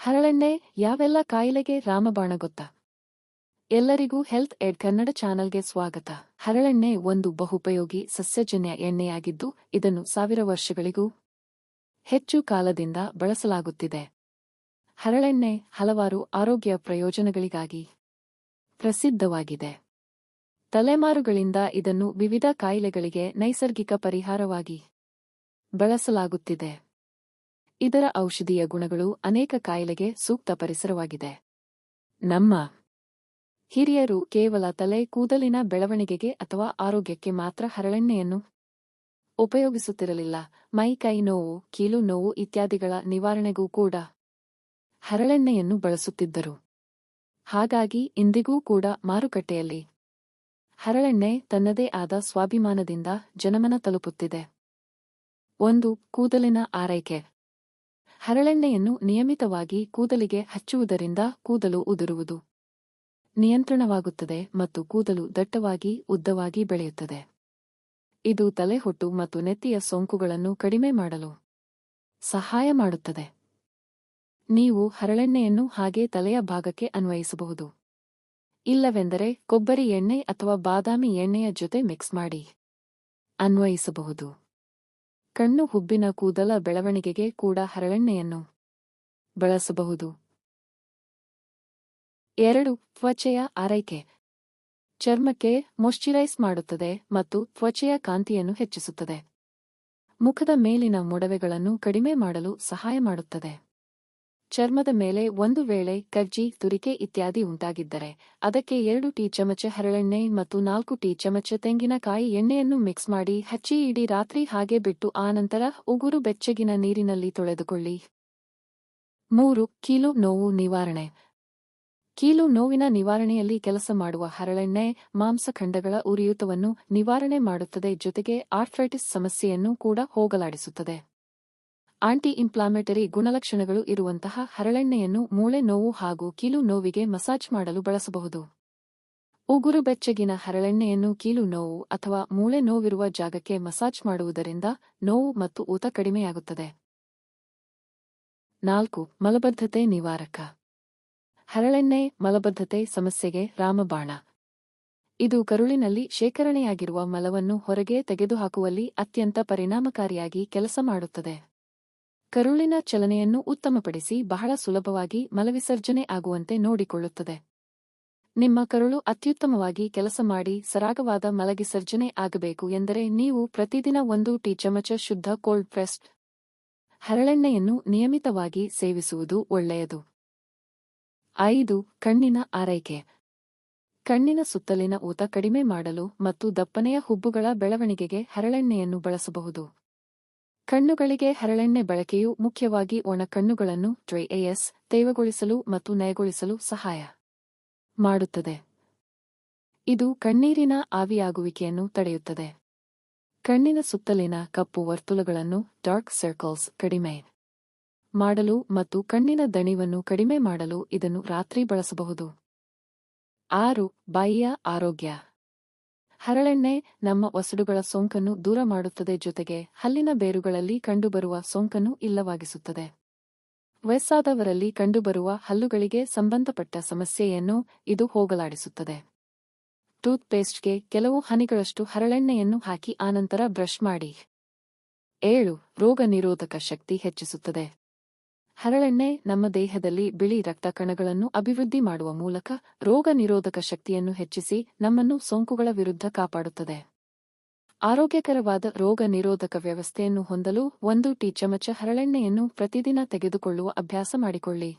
ಹರಳೆಣ್ಣೆ ಯಾವೆಲ್ಲ ಕಾಯಿಲೆಗೆ ರಾಮಬಾಣ ಗೊತ್ತಾ? ಎಲ್ಲರಿಗೂ ಹೆಲ್ತ್ ಎಡ್ ಕನ್ನಡ ಚಾನಲ್ಗೆ ಸ್ವಾಗತ. ಹರಳೆಣ್ಣೆ ಒಂದು ಬಹುಪಯೋಗಿ ಸಸ್ಯಜನ್ಯ ಎಣ್ಣೆಯಾಗಿದ್ದು, ಇದನ್ನು 1000 ವರ್ಷಗಳಿಗೂ ಹೆಚ್ಚು ಕಾಲದಿಂದ ಬಳಸಲಾಗುತ್ತಿದೆ. ಹರಳೆಣ್ಣೆ ಹಲವಾರು ಆರೋಗ್ಯ ಪ್ರಯೋಜನಗಳಿಗಾಗಿ ಪ್ರಸಿದ್ಧವಾಗಿದೆ. ತಲೆಮಾರುಗಳಿಂದ ಇದನ್ನು ವಿವಿಧ ಕಾಯಿಲೆಗಳಿಗೆ ನೈಸರ್ಗಿಕ ಪರಿಹಾರವಾಗಿ ಬಳಸಲಾಗುತ್ತಿದೆ. ಇದರ ಔಷಧೀಯ ಗುಣಗಳು ಅನೇಕ ಕಾಯಿಲೆಗೆ ಸೂಕ್ತ ಪರಿಸರವಾಗಿದೆ. ನಮ್ಮ ಹಿರಿಯರು ಕೇವಲ ತಲೆ ಕೂದಲಿನ ಬೆಳವಣಿಗೆಗೆ ಅಥವಾ ಆರೋಗ್ಯಕ್ಕೆ ಮಾತ್ರ ಹರಳೆಣ್ಣೆಯನ್ನು ಉಪಯೋಗಿಸುತ್ತಿರಲಿಲ್ಲ. ಮೈ ಕೈ ನೋವು, ಕೀಲು ನೋವು ಇತ್ಯಾದಿಗಳ ನಿವಾರಣೆಗೂ ಕೂಡ ಹರಳೆಣ್ಣೆಯನ್ನು ಬಳಸುತ್ತಿದ್ದರು. ಹಾಗಾಗಿ ಇಂದಿಗೂ ಕೂಡ ಮಾರುಕಟ್ಟೆಯಲ್ಲಿ ಹರಳೆಣ್ಣೆ ತನ್ನದೇ ಆದ ಸ್ವಾಭಿಮಾನದಿಂದ ಜನಮನ ತಲುಪುತ್ತಿದೆ. 1. ಕೂದಲಿನ ಆರೈಕೆ. ಹರಳೆಣ್ಣೆಯನ್ನು ನಿಯಮಿತವಾಗಿ ಕೂದಲಿಗೆ ಹಚ್ಚುವುದರಿಂದ ಕೂದಲು ಉದುರುವುದು ನಿಯಂತ್ರಣವಾಗುತ್ತದೆ ಮತ್ತು ಕೂದಲು ದಟ್ಟವಾಗಿ ಉದ್ದವಾಗಿ ಬೆಳೆಯುತ್ತದೆ. ಇದು ತಲೆಹೊಟ್ಟು ಮತ್ತು ನೆತ್ತಿಯ ಸೋಂಕುಗಳನ್ನು ಕಡಿಮೆ ಮಾಡಲು ಸಹಾಯ ಮಾಡುತ್ತದೆ. ನೀವು ಹರಳೆಣ್ಣೆಯನ್ನು ಹಾಗೆ ತಲೆಯ ಭಾಗಕ್ಕೆ ಅನ್ವಯಿಸಬಹುದು. ಇಲ್ಲವೆಂದರೆ ಕೊಬ್ಬರಿ ಎಣ್ಣೆ ಅಥವಾ ಬಾದಾಮಿ ಎಣ್ಣೆಯ ಜೊತೆ ಮಿಕ್ಸ್ ಮಾಡಿ ಅನ್ವಯಿಸಬಹುದು. ಕಣ್ಣು ಹುಬ್ಬಿನ ಕೂದಲ ಬೆಳವಣಿಗೆಗೆ ಕೂಡ ಹರಳೆಣ್ಣೆಯನ್ನು ಬಳಸಬಹುದು. 2. ತ್ವಚೆಯ ಆರೈಕೆ. ಚರ್ಮಕ್ಕೆ ಮಾಯ್ಶ್ಚರೈಸ್ ಮಾಡುತ್ತದೆ ಮತ್ತು ತ್ವಚೆಯ ಕಾಂತಿಯನ್ನು ಹೆಚ್ಚಿಸುತ್ತದೆ. ಮುಖದ ಮೇಲಿನ ಮೊಡವೆಗಳನ್ನು ಕಡಿಮೆ ಮಾಡಲು ಸಹಾಯ ಮಾಡುತ್ತದೆ. ಚರ್ಮದ ಮೇಲೆ ಒಂದು ವೇಳೆ ಕಜ್ಜಿ, ತುರಿಕೆ ಇತ್ಯಾದಿ ಉಂಟಾಗಿದ್ದರೆ ಅದಕ್ಕೆ 2 ಟೀ ಚಮಚ ಹರಳೆಣ್ಣೆ ಮತ್ತು 4 ಟೀ ಚಮಚ ತೆಂಗಿನಕಾಯಿ ಎಣ್ಣೆಯನ್ನು ಮಿಕ್ಸ್ ಮಾಡಿ ಹಚ್ಚಿ ಇಡೀ ರಾತ್ರಿ ಹಾಗೆ ಬಿಟ್ಟು ಆನಂತರ ಉಗುರು ಬೆಚ್ಚಗಿನ ನೀರಿನಲ್ಲಿ ತೊಳೆದುಕೊಳ್ಳಿ. 3. ಕೀಲು ನೋವು ನಿವಾರಣೆ. ಕೀಲು ನೋವಿನ ನಿವಾರಣೆಯಲ್ಲಿ ಕೆಲಸ ಮಾಡುವ ಹರಳೆಣ್ಣೆ ಮಾಂಸಖಂಡಗಳ ಉರಿಯೂತವನ್ನು ನಿವಾರಣೆ ಮಾಡುತ್ತದೆ, ಜೊತೆಗೆ ಆರ್ಥ್ರೈಟಿಸ್ ಸಮಸ್ಯೆಯನ್ನು ಕೂಡ ಹೋಗಲಾಡಿಸುತ್ತದೆ. ಆಂಟಿ ಇನ್ಫ್ಲಾಮೇಟರಿ ಗುಣಲಕ್ಷಣಗಳು ಇರುವಂತಹ ಹರಳೆಣ್ಣೆಯನ್ನು ಮೂಳೆ ನೋವು ಹಾಗೂ ಕೀಲು ನೋವಿಗೆ ಮಸಾಜ್ ಮಾಡಲು ಬಳಸಬಹುದು. ಉಗುರು ಬೆಚ್ಚಗಿನ ಹರಳೆಣ್ಣೆಯನ್ನು ಕೀಲು ನೋವು ಅಥವಾ ಮೂಳೆ ನೋವಿರುವ ಜಾಗಕ್ಕೆ ಮಸಾಜ್ ಮಾಡುವುದರಿಂದ ನೋವು ಮತ್ತು ಊತ ಕಡಿಮೆಯಾಗುತ್ತದೆ. 4. ಮಲಬದ್ಧತೆ ನಿವಾರಕ. ಹರಳೆಣ್ಣೆ ಮಲಬದ್ಧತೆ ಸಮಸ್ಯೆಗೆ ರಾಮಬಾಣ. ಇದು ಕರುಳಿನಲ್ಲಿ ಶೇಖರಣೆಯಾಗಿರುವ ಮಲವನ್ನು ಹೊರಗೆ ತೆಗೆದುಹಾಕುವಲ್ಲಿ ಅತ್ಯಂತ ಪರಿಣಾಮಕಾರಿಯಾಗಿ ಕೆಲಸ ಮಾಡುತ್ತದೆ. ಕರುಳಿನ ಚಲನೆಯನ್ನು ಉತ್ತಮಪಡಿಸಿ ಬಹಳ ಸುಲಭವಾಗಿ ಮಲವಿಸರ್ಜನೆ ಆಗುವಂತೆ ನೋಡಿಕೊಳ್ಳುತ್ತದೆ. ನಿಮ್ಮ ಕರುಳು ಅತ್ಯುತ್ತಮವಾಗಿ ಕೆಲಸ ಮಾಡಿ ಸರಾಗವಾದ ಮಲವಿಸರ್ಜನೆ ಆಗಬೇಕು ಎಂದರೆ ನೀವು ಪ್ರತಿದಿನ 1 ಟೀ ಚಮಚ ಶುದ್ಧ ಕೋಲ್ಡ್ ಪ್ರೆಸ್ಡ್ ಹರಳೆಣ್ಣೆಯನ್ನು ನಿಯಮಿತವಾಗಿ ಸೇವಿಸುವುದು ಒಳ್ಳೆಯದು. 5. ಕಣ್ಣಿನ ಆರೈಕೆ. ಕಣ್ಣಿನ ಸುತ್ತಲಿನ ಊತ ಕಡಿಮೆ ಮಾಡಲು ಮತ್ತು ದಪ್ಪನೆಯ ಹುಬ್ಬುಗಳ ಬೆಳವಣಿಗೆಗೆ ಹರಳೆಣ್ಣೆಯನ್ನು ಬಳಸಬಹುದು. ಕಣ್ಣುಗಳಿಗೆ ಹರಳೆಣ್ಣೆ ಬಳಕೆಯು ಮುಖ್ಯವಾಗಿ ಒಣ ಕಣ್ಣುಗಳನ್ನು ಡ್ರೈ ಐಸ್ ತೇವಗೊಳಿಸಲು ಮತ್ತು ನಯಗೊಳಿಸಲು ಸಹಾಯ ಮಾಡುತ್ತದೆ. ಇದು ಕಣ್ಣೀರಿನ ಆವಿಯಾಗುವಿಕೆಯನ್ನು ತಡೆಯುತ್ತದೆ. ಕಣ್ಣಿನ ಸುತ್ತಲಿನ ಕಪ್ಪು ವರ್ತುಲಗಳನ್ನು ಡಾರ್ಕ್ ಸರ್ಕಲ್ಸ್ ಕಡಿಮೆ ಮಾಡಲು ಮತ್ತು ಕಣ್ಣಿನ ದಣಿವನ್ನು ಕಡಿಮೆ ಮಾಡಲು ಇದನ್ನು ರಾತ್ರಿ ಬಳಸಬಹುದು. 6. ಬಾಯಿಯ ಆರೋಗ್ಯ. ಹರಳೆಣ್ಣೆ ನಮ್ಮ ಒಸಡುಗಳ ಸೋಂಕನ್ನು ದೂರ ಮಾಡುತ್ತದೆ, ಜೊತೆಗೆ ಹಲ್ಲಿನ ಬೇರುಗಳಲ್ಲಿ ಕಂಡುಬರುವ ಸೋಂಕನ್ನು ಇಲ್ಲವಾಗಿಸುತ್ತದೆ. ವಯಸ್ಸಾದವರಲ್ಲಿ ಕಂಡುಬರುವ ಹಲ್ಲುಗಳಿಗೆ ಸಂಬಂಧಪಟ್ಟ ಸಮಸ್ಯೆಯನ್ನು ಇದು ಹೋಗಲಾಡಿಸುತ್ತದೆ. ಟೂತ್ ಪೇಸ್ಟ್ಗೆ ಕೆಲವು ಹನಿಗಳಷ್ಟು ಹರಳೆಣ್ಣೆಯನ್ನು ಹಾಕಿ ಆನಂತರ ಬ್ರಷ್ ಮಾಡಿ. 7. ರೋಗ ನಿರೋಧಕ ಶಕ್ತಿ ಹೆಚ್ಚಿಸುತ್ತದೆ. ಹರಳೆಣ್ಣೆ ನಮ್ಮ ದೇಹದಲ್ಲಿ ಬಿಳಿ ರಕ್ತ ಕಣಗಳನ್ನು ಅಭಿವೃದ್ಧಿ ಮಾಡುವ ಮೂಲಕ ರೋಗ ನಿರೋಧಕ ಶಕ್ತಿಯನ್ನು ಹೆಚ್ಚಿಸಿ ನಮ್ಮನ್ನು ಸೋಂಕುಗಳ ವಿರುದ್ಧ ಕಾಪಾಡುತ್ತದೆ. ಆರೋಗ್ಯಕರವಾದ ರೋಗ ನಿರೋಧಕ ವ್ಯವಸ್ಥೆಯನ್ನು ಹೊಂದಲು 1 ಟೀ ಚಮಚ ಹರಳೆಣ್ಣೆಯನ್ನು ಪ್ರತಿದಿನ ತೆಗೆದುಕೊಳ್ಳುವ ಅಭ್ಯಾಸ ಮಾಡಿಕೊಳ್ಳಿ.